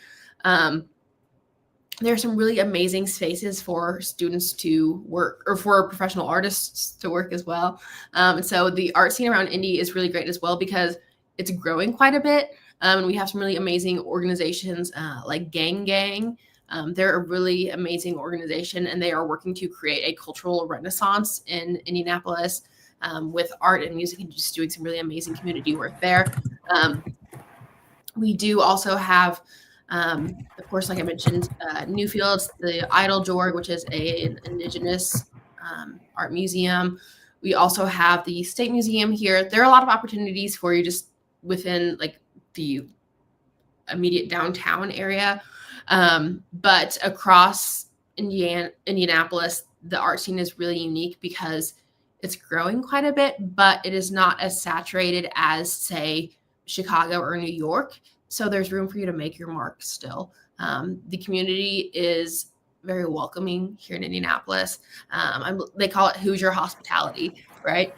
There are some really amazing spaces for students to work, or for professional artists to work as well. And so the art scene around Indy is really great as well because it's growing quite a bit. And we have some really amazing organizations like Gang Gang. They're a really amazing organization, and they are working to create a cultural renaissance in Indianapolis with art and music, and just doing some really amazing community work there. We do also have, of course, like I mentioned, Newfields, the Idle Jorg, which is an indigenous art museum. We also have the State Museum here. There are a lot of opportunities for you just within like the immediate downtown area. But across Indianapolis, the art scene is really unique because it's growing quite a bit, but it is not as saturated as, say, Chicago or New York. So there's room for you to make your mark still. The community is very welcoming here in Indianapolis. They call it Hoosier hospitality, right?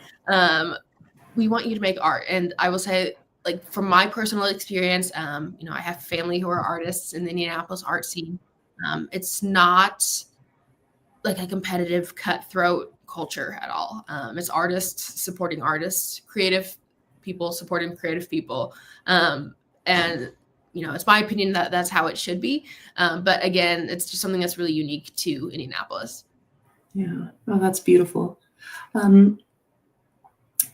We want you to make art. And I will say, like, from my personal experience, I have family who are artists in the Indianapolis art scene. It's not like a competitive, cutthroat culture at all. It's artists supporting artists, creative people supporting creative people. And, it's my opinion that that's how it should be. But again, it's just something that's really unique to Indianapolis. Yeah. Oh, that's beautiful.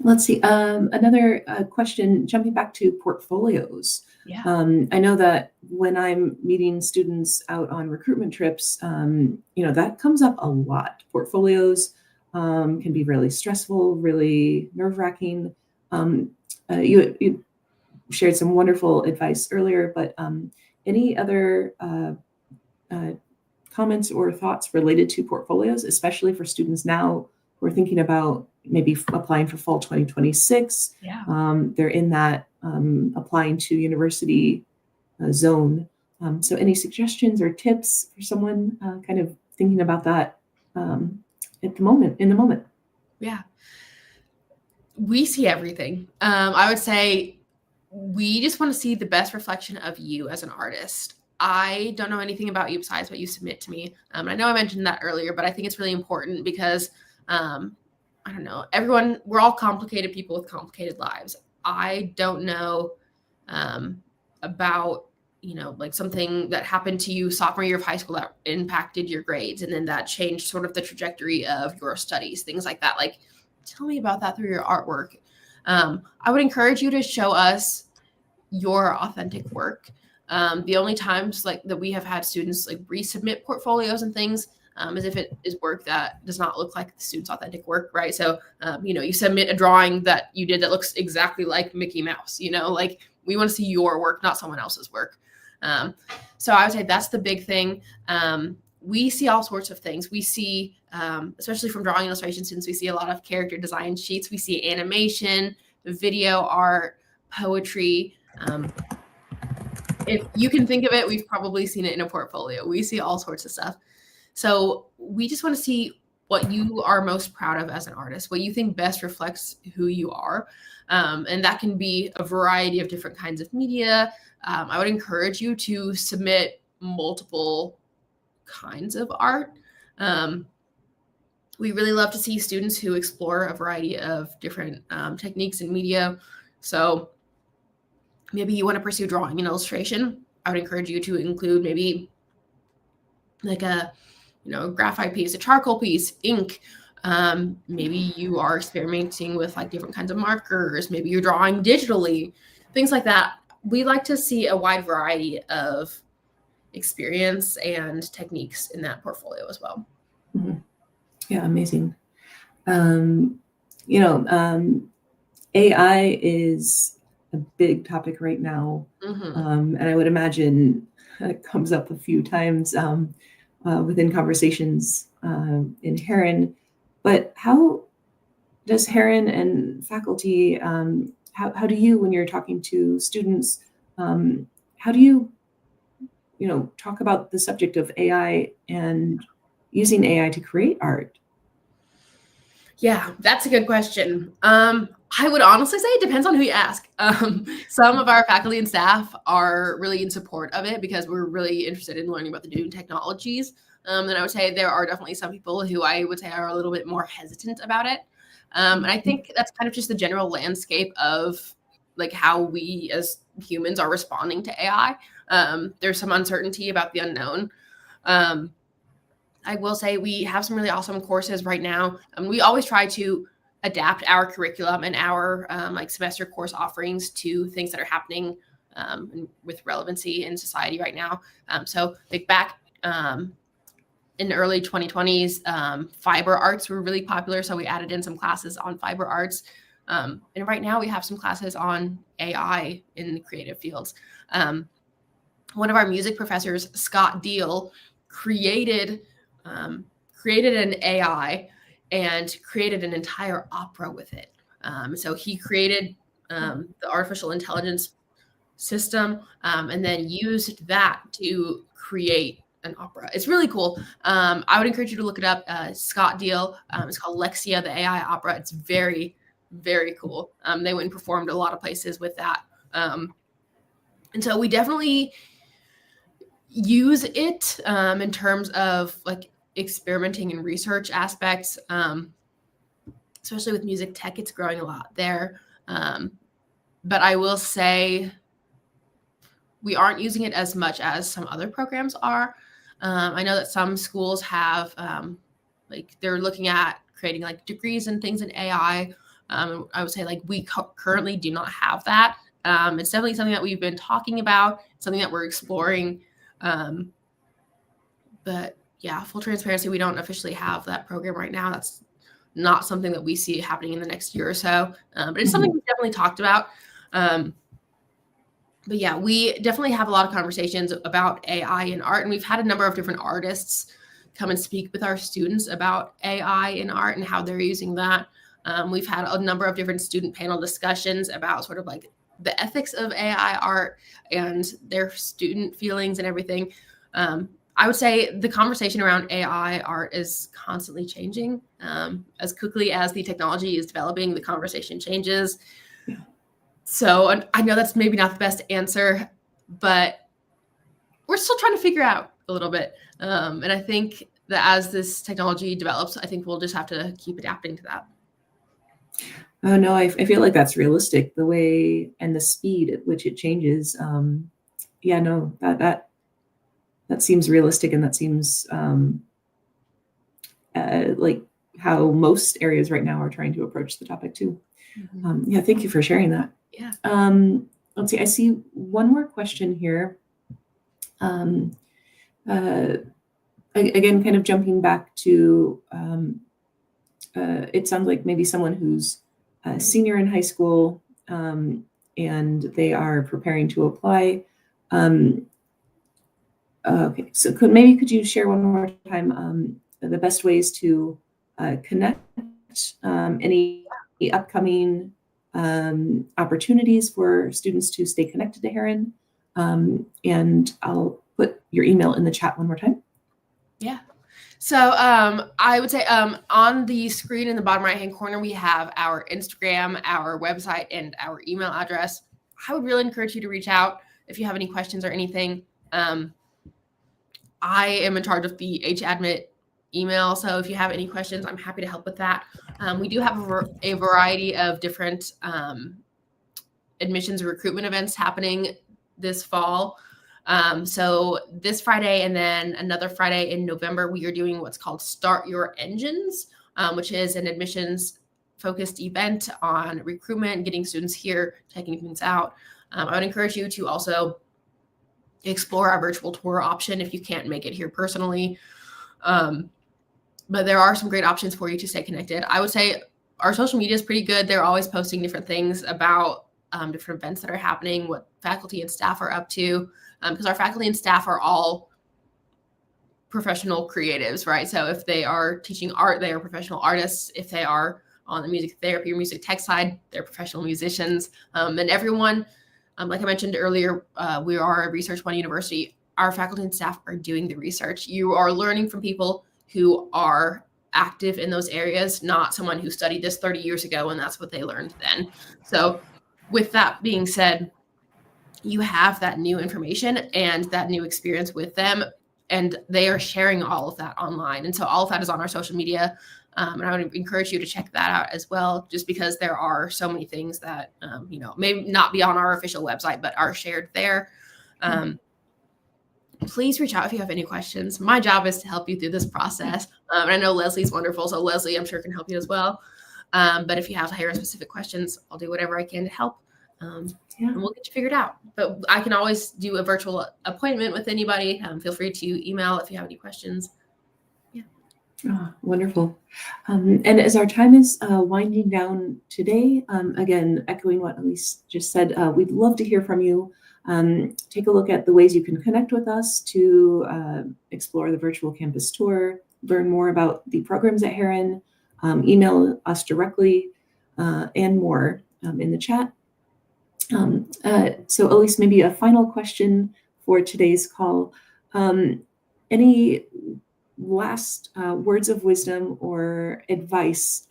Let's see. Another question, jumping back to portfolios. Yeah. I know that when I'm meeting students out on recruitment trips, that comes up a lot. Portfolios can be really stressful, really nerve-wracking. You shared some wonderful advice earlier, but any other comments or thoughts related to portfolios, especially for students now who are thinking about maybe applying for fall 2026? Yeah. They're in that applying to university zone. So any suggestions or tips for someone kind of thinking about that in the moment? Yeah. We see everything. I would say we just want to see the best reflection of you as an artist. I don't know anything about you besides what you submit to me. I know I mentioned that earlier, but I think it's really important because I don't know, we're all complicated people with complicated lives. I don't know about, like something that happened to you sophomore year of high school that impacted your grades, and then that changed sort of the trajectory of your studies, things like that. Like, tell me about that through your artwork. I would encourage you to show us your authentic work. The only times like that we have had students like resubmit portfolios and things is if it is work that does not look like the student's authentic work, right? So, you submit a drawing that you did that looks exactly like Mickey Mouse, like we want to see your work, not someone else's work. So I would say that's the big thing. We see all sorts of things. We see, especially from drawing illustration students, we see a lot of character design sheets. We see animation, video art, poetry. If you can think of it, we've probably seen it in a portfolio. We see all sorts of stuff. So we just want to see what you are most proud of as an artist, what you think best reflects who you are. And that can be a variety of different kinds of media. I would encourage you to submit multiple kinds of art. We really love to see students who explore a variety of different techniques in media. So maybe you want to pursue drawing and illustration. I would encourage you to include maybe like a graphite piece, a charcoal piece, ink. Maybe you are experimenting with like different kinds of markers. Maybe you're drawing digitally, things like that. We like to see a wide variety of experience and techniques in that portfolio as well. Mm-hmm. Yeah, amazing. AI is a big topic right now. Mm-hmm. And I would imagine it comes up a few times within conversations in Herron. But how does Herron and faculty, how do you, when you're talking to students, how do you talk about the subject of AI and using AI to create art? Yeah, that's a good question. I would honestly say it depends on who you ask. Some of our faculty and staff are really in support of it because we're really interested in learning about the new technologies. And I would say there are definitely some people who I would say are a little bit more hesitant about it. And I think that's kind of just the general landscape of like how we as humans are responding to AI. There's some uncertainty about the unknown. I will say we have some really awesome courses right now. We always try to adapt our curriculum and our like semester course offerings to things that are happening with relevancy in society right now. So like back in the early 2020s, fiber arts were really popular. So we added in some classes on fiber arts. And right now we have some classes on AI in the creative fields. One of our music professors, Scott Deal, created an AI and created an entire opera with it. So he created the artificial intelligence system and then used that to create an opera. It's really cool. I would encourage you to look it up. Scott Deal. It's called Lexia, the AI opera. It's very, very cool. They went and performed a lot of places with that. And so we definitely use it in terms of like experimenting and research aspects, especially with music tech. It's growing a lot there. But I will say we aren't using it as much as some other programs are. I know that some schools have like they're looking at creating like degrees and things in AI. I would say like we currently do not have that. It's definitely something that we've been talking about, something that we're exploring. But yeah, full transparency, we don't officially have that program right now. That's not something that we see happening in the next year or so. But it's something we've definitely talked about. But yeah, we definitely have a lot of conversations about AI in art. And we've had a number of different artists come and speak with our students about AI in art and how they're using that. We've had a number of different student panel discussions about sort of like the ethics of AI art and their student feelings and everything. I would say the conversation around AI art is constantly changing. As quickly as the technology is developing, the conversation changes. Yeah. So I know that's maybe not the best answer, but we're still trying to figure out a little bit. And I think that as this technology develops, I think we'll just have to keep adapting to that. Oh, no, I feel like that's realistic, the way and the speed at which it changes. Yeah, no, that seems realistic, and that seems like how most areas right now are trying to approach the topic too. Mm-hmm. Yeah, thank you for sharing that. Yeah. Let's see, I see one more question here. Again, kind of jumping back to, it sounds like maybe someone who's a senior in high school and they are preparing to apply. Okay, so could you share one more time the best ways to connect, any upcoming opportunities for students to stay connected to Herron? And I'll put your email in the chat one more time. Yeah. So I would say on the screen in the bottom right-hand corner, we have our Instagram, our website, and our email address. I would really encourage you to reach out if you have any questions or anything. I am in charge of the HAdmit email, so if you have any questions, I'm happy to help with that. We do have a variety of different admissions and recruitment events happening this fall. So this Friday and then another Friday in November, we are doing what's called Start Your Engines, which is an admissions focused event on recruitment, getting students here, checking things out. I would encourage you to also explore our virtual tour option if you can't make it here personally. But there are some great options for you to stay connected. I would say our social media is pretty good. They're always posting different things about different events that are happening, what faculty and staff are up to, because our faculty and staff are all professional creatives, right? So if they are teaching art, they are professional artists. If they are on the music therapy or music tech side, they're professional musicians. And everyone, like I mentioned earlier, we are a Research One University. our faculty and staff are doing the research. You are learning from people who are active in those areas, not someone who studied this 30 years ago and that's what they learned then. So with that being said, you have that new information and that new experience with them, and they are sharing all of that online. And so all of that is on our social media. And I would encourage you to check that out as well, just because there are so many things that, may not be on our official website, but are shared there. Please reach out if you have any questions. My job is to help you through this process. And I know Leslie's wonderful, so Leslie, I'm sure, can help you as well. But if you have Herron specific questions, I'll do whatever I can to help. And we'll get you figured out. But I can always do a virtual appointment with anybody. Feel free to email if you have any questions. Oh, wonderful. And as our time is winding down today, again, echoing what Elise just said, we'd love to hear from you. Take a look at the ways you can connect with us to explore the virtual campus tour, learn more about the programs at Herron, email us directly, and more in the chat. So Elise, maybe a final question for today's call. Any last words of wisdom or advice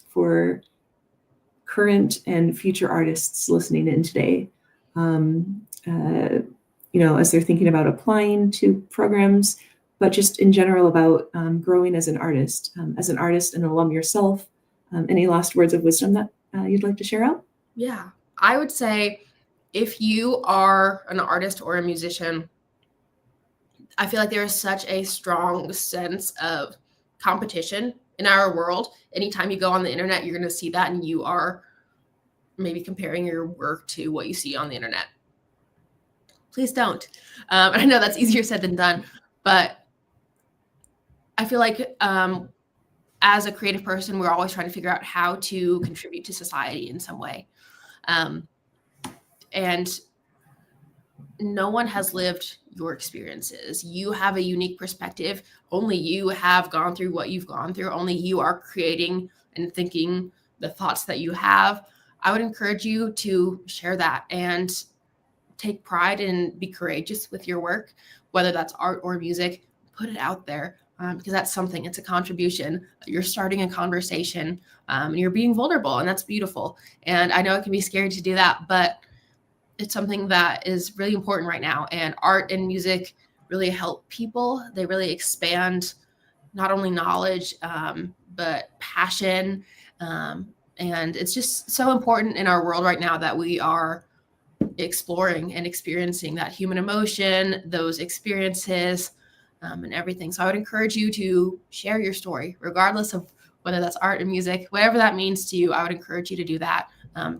for current and future artists listening in today? As they're thinking about applying to programs, but just in general about growing as an artist and alum yourself. Any last words of wisdom that you'd like to share out? Yeah, I would say if you are an artist or a musician, I feel like there is such a strong sense of competition in our world. Anytime you go on the internet, you're going to see that, and you are maybe comparing your work to what you see on the internet. Please don't. I know that's easier said than done, but I feel like as a creative person, we're always trying to figure out how to contribute to society in some way. And no one has lived your experiences. You have a unique perspective. Only you have gone through what you've gone through. Only you are creating and thinking the thoughts that you have. I would encourage you to share that and take pride and be courageous with your work, whether that's art or music. Put it out there because that's something. It's a contribution. You're starting a conversation and you're being vulnerable, and that's beautiful. And I know it can be scary to do that, but it's something that is really important right now. And art and music really help people. They really expand not only knowledge, but passion. And it's just so important in our world right now that we are exploring and experiencing that human emotion, those experiences, and everything. So I would encourage you to share your story, regardless of whether that's art and music, whatever that means to you. I would encourage you to do that.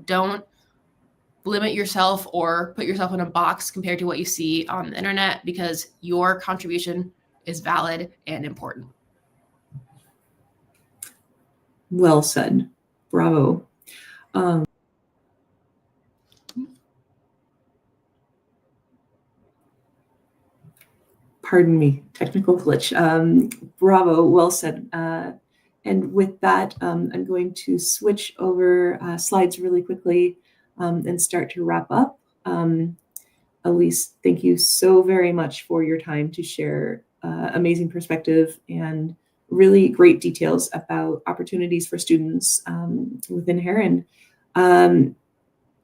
Don't limit yourself or put yourself in a box compared to what you see on the internet, because your contribution is valid and important. Well said. Bravo. Pardon me, technical glitch. Bravo, well said. And with that, I'm going to switch over slides really quickly and start to wrap up. Elise, thank you so very much for your time to share amazing perspective and really great details about opportunities for students within Herron. Again,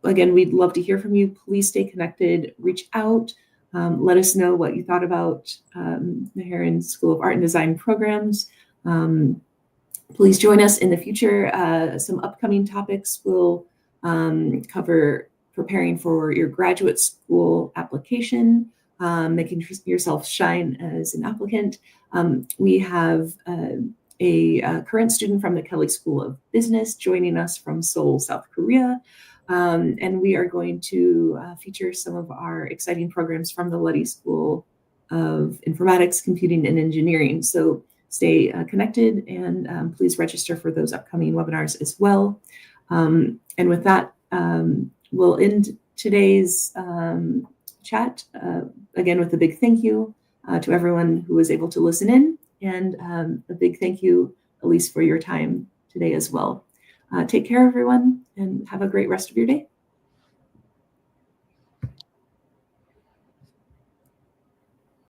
we'd love to hear from you. Please stay connected, reach out. Let us know what you thought about the Herron School of Art and Design programs. Please join us in the future. Some upcoming topics will cover preparing for your graduate school application, making yourself shine as an applicant. We have a current student from the Kelley School of Business joining us from Seoul, South Korea. And we are going to feature some of our exciting programs from the Luddy School of Informatics, Computing, and Engineering. So stay connected, and please register for those upcoming webinars as well. And with that, we'll end today's chat again with a big thank you to everyone who was able to listen in, and a big thank you, Elise, for your time today as well. Take care, everyone, and have a great rest of your day.